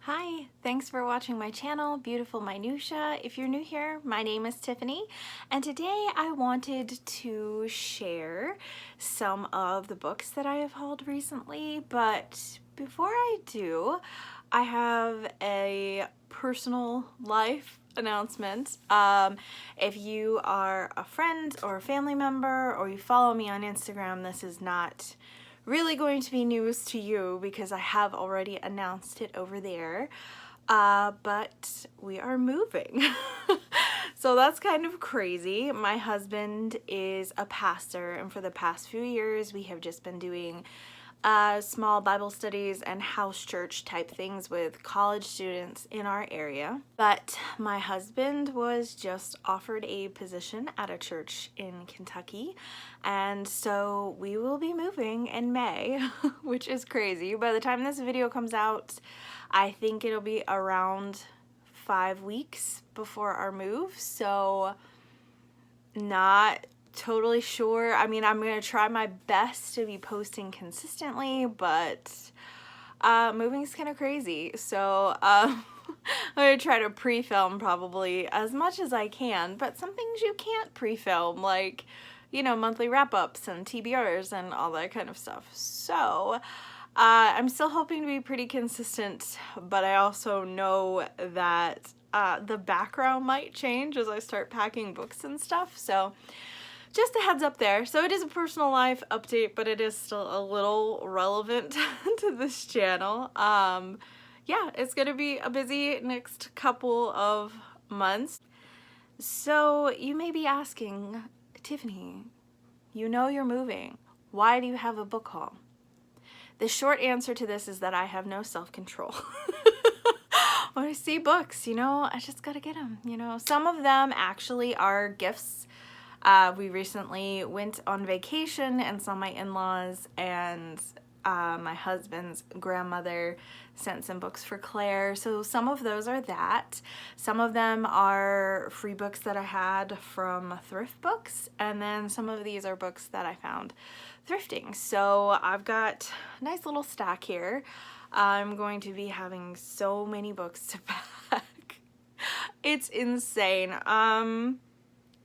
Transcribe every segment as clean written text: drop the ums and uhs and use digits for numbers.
Hi, thanks for watching my channel, Beautiful Minutia. If you're new here, my name is Tiffany, and today I wanted to share some of the books that I have hauled recently, but before I do, I have a personal life announcement. If you are a friend or a family member or you follow me on Instagram, this is not really going to be news to you because I have already announced it over there, but we are moving. So that's kind of crazy. My husband is a pastor, and for the past few years we have just been doing small Bible studies and house church type things with college students in our area. But my husband was just offered a position at a church in Kentucky, and so we will be moving in May, which is crazy. By the time this video comes out, I think it'll be around 5 weeks before our move, so not totally sure. I mean, I'm gonna try my best to be posting consistently, but moving's kind of crazy, so I'm gonna try to pre-film probably as much as I can, but some things you can't pre-film, like, you know, monthly wrap-ups and TBRs and all that kind of stuff. So I'm still hoping to be pretty consistent, but I also know that the background might change as I start packing books and stuff, so just a heads up there. So it is a personal life update, but it is still a little relevant to this channel. Yeah, it's gonna be a busy next couple of months. So you may be asking, Tiffany, you know you're moving. Why do you have a book haul? The short answer to this is that I have no self-control. When I see books, you know, I just gotta get them, you know. Some of them actually are gifts. We recently went on vacation and saw my in-laws, and my husband's grandmother sent some books for Claire. So some of those are that. Some of them are free books that I had from thrift books, and then some of these are books that I found thrifting. So I've got a nice little stack here. I'm going to be having so many books to pack. It's insane.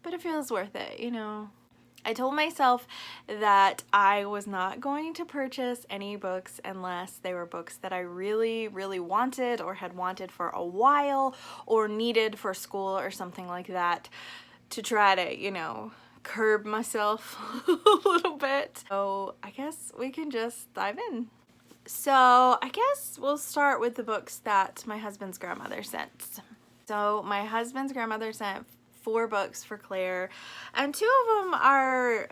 But it feels worth it, you know. I told myself that I was not going to purchase any books unless they were books that I really, really wanted or had wanted for a while or needed for school or something like that, to try to, you know, curb myself a little bit. So I guess we can just dive in. So I guess we'll start with the books that my husband's grandmother sent. So my husband's grandmother sent 4 books for Claire, and 2 of them are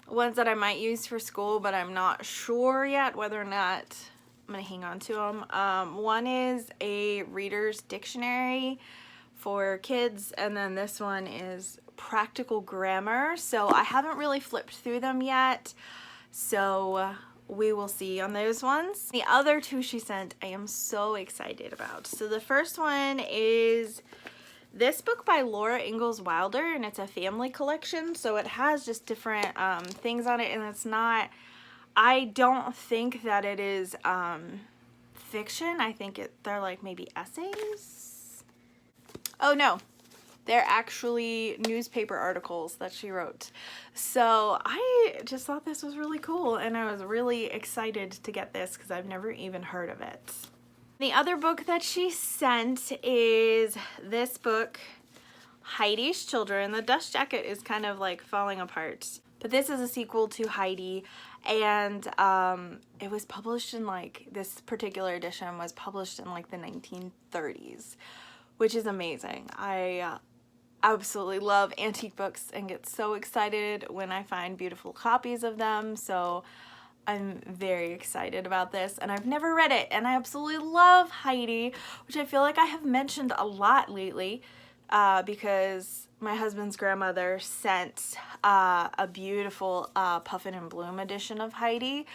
ones that I might use for school, but I'm not sure yet whether or not I'm gonna hang on to them. One is a reader's dictionary for kids, and then this one is practical grammar. So I haven't really flipped through them yet, so we will see on those ones. The other 2 she sent I am so excited about. So the first one is this book by Laura Ingalls Wilder, and it's a family collection, so it has just different things on it, and it's not, I don't think that it is fiction. I think they're like maybe essays. Oh no, they're actually newspaper articles that she wrote. So I just thought this was really cool, and I was really excited to get this because I've never even heard of it. The other book that she sent is this book, Heidi's Children. The dust jacket is kind of like falling apart, but this is a sequel to Heidi, and it was published in like, this particular edition was published in like the 1930s, which is amazing. I absolutely love antique books and get so excited when I find beautiful copies of them, so I'm very excited about this, and I've never read it, and I absolutely love Heidi, which I feel like I have mentioned a lot lately because my husband's grandmother sent a beautiful Puffin and Bloom edition of Heidi,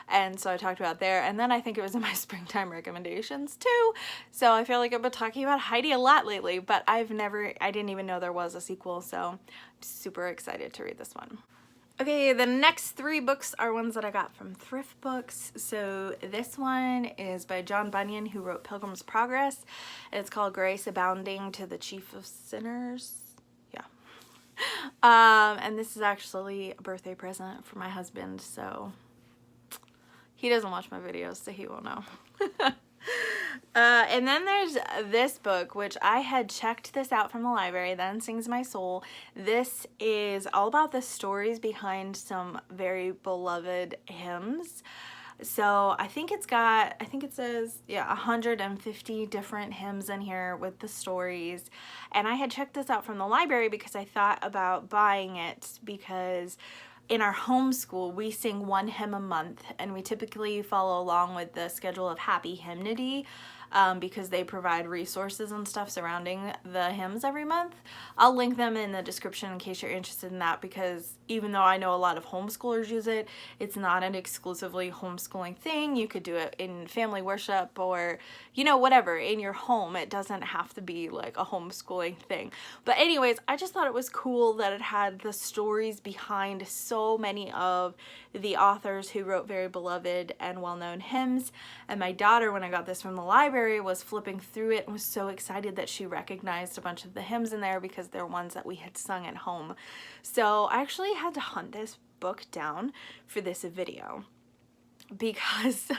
and so I talked about there, and then I think it was in my springtime recommendations too, so I feel like I've been talking about Heidi a lot lately, but I didn't even know there was a sequel, so I'm super excited to read this one. Okay, the next 3 books are ones that I got from thrift books. So this one is by John Bunyan, who wrote Pilgrim's Progress. It's called Grace Abounding to the Chief of Sinners. Yeah. And this is actually a birthday present for my husband, so he doesn't watch my videos, so he won't know. And then there's this book, which I had checked this out from the library, Then Sings My Soul. This is all about the stories behind some very beloved hymns. So I think it says, yeah, 150 different hymns in here with the stories. And I had checked this out from the library because I thought about buying it, because in our homeschool, we sing 1 hymn a month, and we typically follow along with the schedule of Happy Hymnody, because they provide resources and stuff surrounding the hymns every month. I'll link them in the description in case you're interested in that, because even though I know a lot of homeschoolers use it, it's not an exclusively homeschooling thing. You could do it in family worship or, you know, whatever, in your home. It doesn't have to be like a homeschooling thing. But anyways, I just thought it was cool that it had the stories behind so many of the authors who wrote very beloved and well-known hymns. And my daughter, when I got this from the library, was flipping through it and was so excited that she recognized a bunch of the hymns in there because they're ones that we had sung at home. So I actually had to hunt this book down for this video because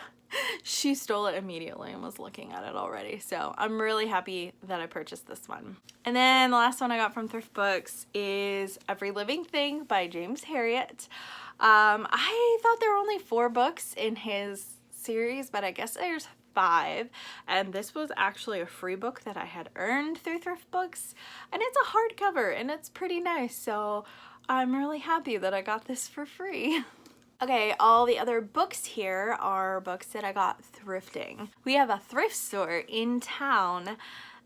she stole it immediately and was looking at it already. So I'm really happy that I purchased this one. And then the last one I got from thrift books is Every Living Thing by James Herriot. I thought there were only 4 books in his series, but I guess there's 5, and this was actually a free book that I had earned through thrift books, and it's a hardcover and it's pretty nice, so I'm really happy that I got this for free. Okay, all the other books here are books that I got thrifting. We have a thrift store in town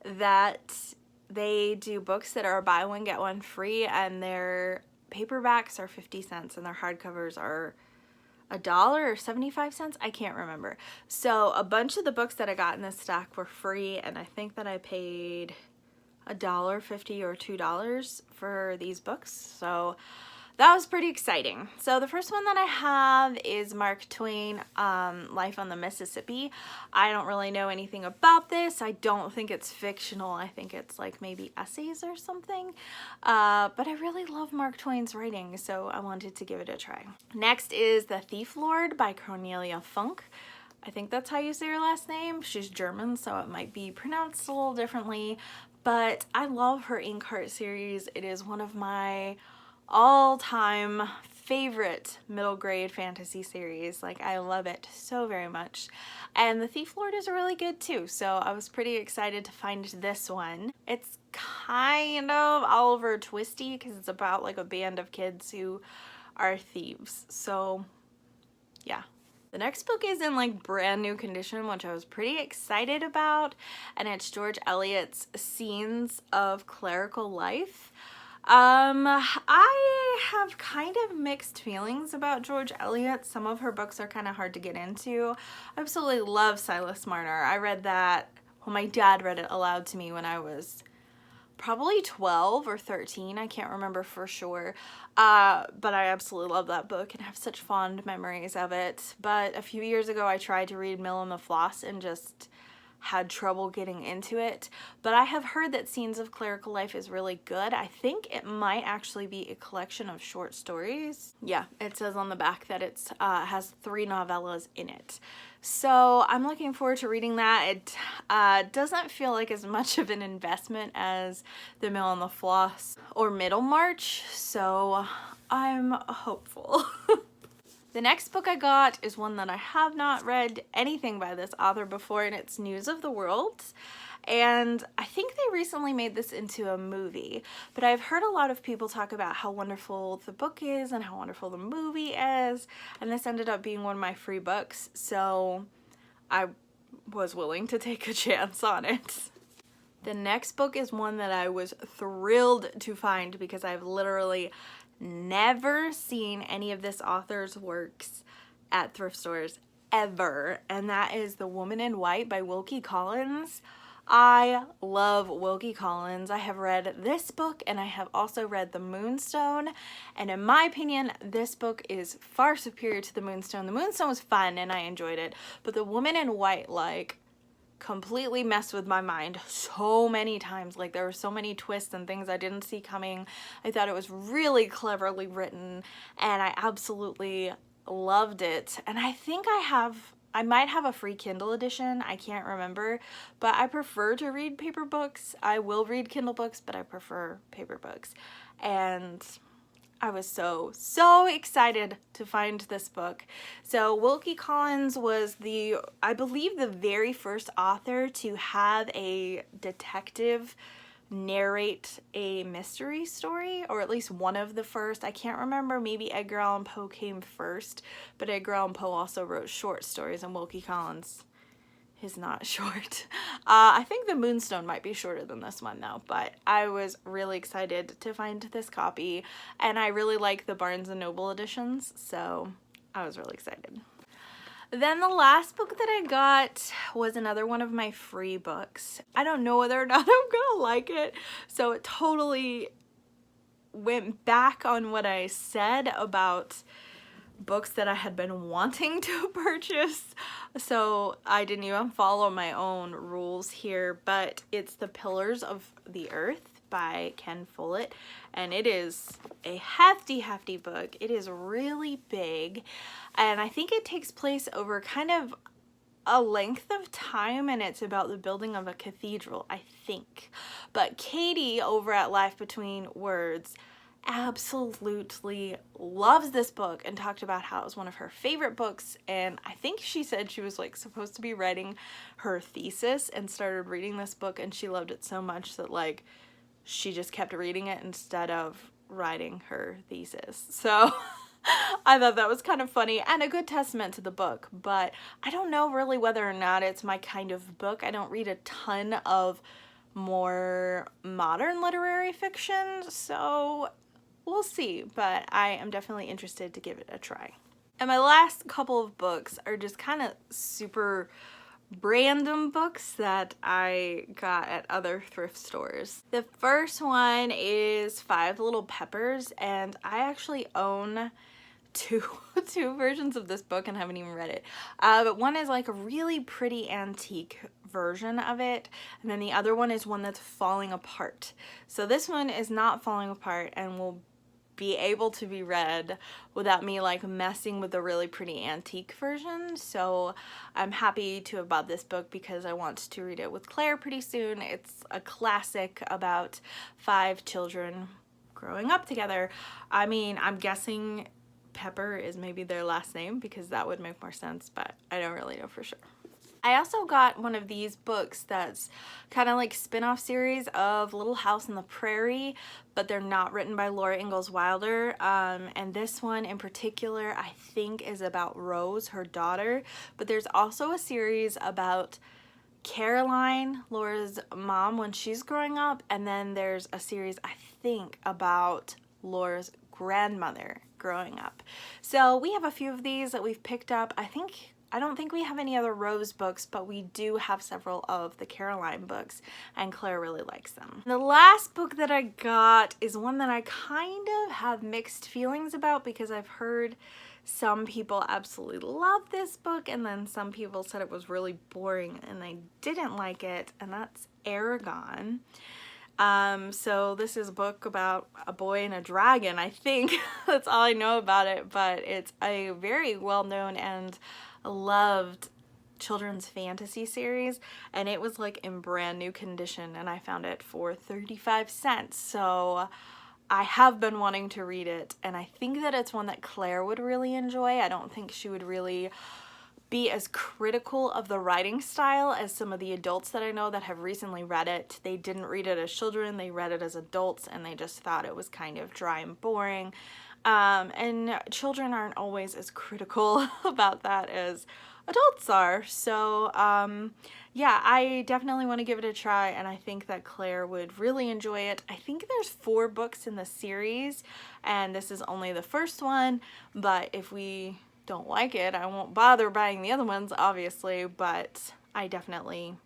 that they do books that are buy one get one free, and their paperbacks are 50 cents and their hardcovers are $1 or 75 cents, I can't remember. So a bunch of the books that I got in this stack were free, and I think that I paid $1.50 or $2 for these books, so that was pretty exciting. So the first one that I have is Mark Twain, Life on the Mississippi. I don't really know anything about this. I don't think it's fictional. I think it's like maybe essays or something. But I really love Mark Twain's writing, so I wanted to give it a try. Next is The Thief Lord by Cornelia Funk. I think that's how you say her last name. She's German, so it might be pronounced a little differently. But I love her Inkheart series. It is one of my all-time favorite middle grade fantasy series. Like, I love it so very much. And The Thief Lord is really good too, so I was pretty excited to find this one. It's kind of Oliver Twisty because it's about like a band of kids who are thieves. So yeah. The next book is in like brand new condition, which I was pretty excited about, and it's George Eliot's Scenes of Clerical Life. I have kind of mixed feelings about George Eliot. Some of her books are kind of hard to get into. I absolutely love Silas Marner. I read that, well, my dad read it aloud to me when I was probably 12 or 13. I can't remember for sure. But I absolutely love that book and have such fond memories of it. But a few years ago, I tried to read Mill and the Floss and just had trouble getting into it, but I have heard that Scenes of Clerical Life is really good. I think it might actually be a collection of short stories. Yeah, it says on the back that it's has 3 novellas in it. So I'm looking forward to reading that. It doesn't feel like as much of an investment as the Mill and the Floss or Middlemarch, so I'm hopeful. The next book I got is one that I have not read anything by this author before, and it's News of the World. And I think they recently made this into a movie, but I've heard a lot of people talk about how wonderful the book is and how wonderful the movie is, and this ended up being one of my free books, so I was willing to take a chance on it. The next book is one that I was thrilled to find because I've literally never seen any of this author's works at thrift stores ever, and that is The Woman in White by Wilkie Collins. I love Wilkie Collins. I have read this book and I have also read The Moonstone, and in my opinion this book is far superior to The Moonstone. The Moonstone was fun and I enjoyed it, but The Woman in White like completely messed with my mind so many times. Like there were so many twists and things I didn't see coming. I thought it was really cleverly written and I absolutely loved it. And I think I might have a free Kindle edition, I can't remember, but I prefer to read paper books. I will read Kindle books, but I prefer paper books. And I was so excited to find this book. So Wilkie Collins was I believe the very first author to have a detective narrate a mystery story, or at least one of the first. I can't remember, maybe Edgar Allan Poe came first, but Edgar Allan Poe also wrote short stories and Wilkie Collins is not short. I think The Moonstone might be shorter than this one though, but I was really excited to find this copy and I really like the Barnes & Noble editions, so I was really excited. Then the last book that I got was another one of my free books. I don't know whether or not I'm gonna like it, so it totally went back on what I said about books that I had been wanting to purchase, so I didn't even follow my own rules here, but it's The Pillars of the Earth by Ken Follett, and it is a hefty book. It is really big, and I think it takes place over kind of a length of time, and it's about the building of a cathedral, I think. But Katie over at Life Between Words absolutely loves this book and talked about how it was one of her favorite books, and I think she said she was like supposed to be writing her thesis and started reading this book and she loved it so much that like she just kept reading it instead of writing her thesis. So I thought that was kind of funny and a good testament to the book, but I don't know really whether or not it's my kind of book. I don't read a ton of more modern literary fiction, so we'll see, but I am definitely interested to give it a try. And my last couple of books are just kind of super random books that I got at other thrift stores. The first one is Five Little Peppers, and I actually own two versions of this book and haven't even read it. But one is like a really pretty antique version of it, and then the other one is one that's falling apart. So this one is not falling apart and will be able to be read without me like messing with the really pretty antique version. So I'm happy to have bought this book because I want to read it with Claire pretty soon. It's a classic about 5 children growing up together. I mean, I'm guessing Pepper is maybe their last name because that would make more sense, but I don't really know for sure. I also got one of these books that's kind of like spin-off series of Little House on the Prairie, but they're not written by Laura Ingalls Wilder, and this one in particular I think is about Rose, her daughter, but there's also a series about Caroline, Laura's mom, when she's growing up, and then there's a series I think about Laura's grandmother growing up. So we have a few of these that we've picked up. I don't think we have any other Rose books, but we do have several of the Caroline books, and Claire really likes them. The last book that I got is one that I kind of have mixed feelings about because I've heard some people absolutely love this book and then some people said it was really boring and they didn't like it, and that's Aragon. So this is a book about a boy and a dragon, I think. That's all I know about it, but it's a very well-known and loved children's fantasy series, and it was like in brand new condition, and I found it for 35 cents. So I have been wanting to read it, and I think that it's one that Claire would really enjoy. I don't think she would really be as critical of the writing style as some of the adults that I know that have recently read it. They didn't read it as children, they read it as adults, and they just thought it was kind of dry and boring. And children aren't always as critical about that as adults are. So yeah, I definitely want to give it a try, and I think that Claire would really enjoy it. I think there's 4 books in the series, and this is only the first one, but if we don't like it, I won't bother buying the other ones, obviously, but I definitely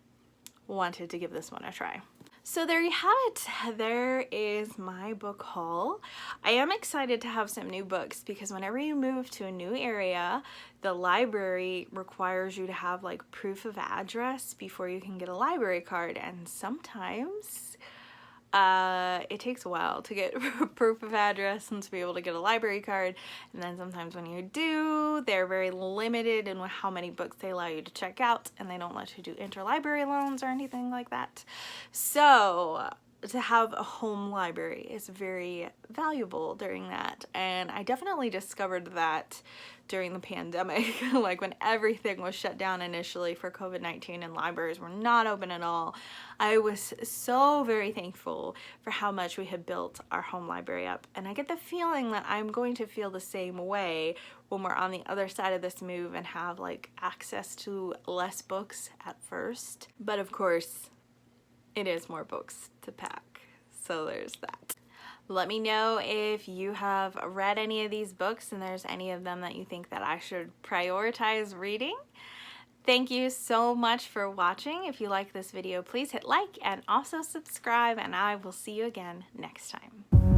wanted to give this one a try. So there you have it. There is my book haul. I am excited to have some new books because whenever you move to a new area, the library requires you to have like proof of address before you can get a library card, and sometimes it takes a while to get proof of address and to be able to get a library card, and then sometimes when you do, they're very limited in how many books they allow you to check out, and they don't let you do interlibrary loans or anything like that. So to have a home library is very valuable during that, and I definitely discovered that during the pandemic, like when everything was shut down initially for COVID-19 and libraries were not open at all. I was so very thankful for how much we had built our home library up, and I get the feeling that I'm going to feel the same way when we're on the other side of this move and have like access to less books at first. But of course, it is more books to pack, so there's that. Let me know if you have read any of these books and there's any of them that you think that I should prioritize reading. Thank you so much for watching. If you like this video, please hit like and also subscribe, and I will see you again next time.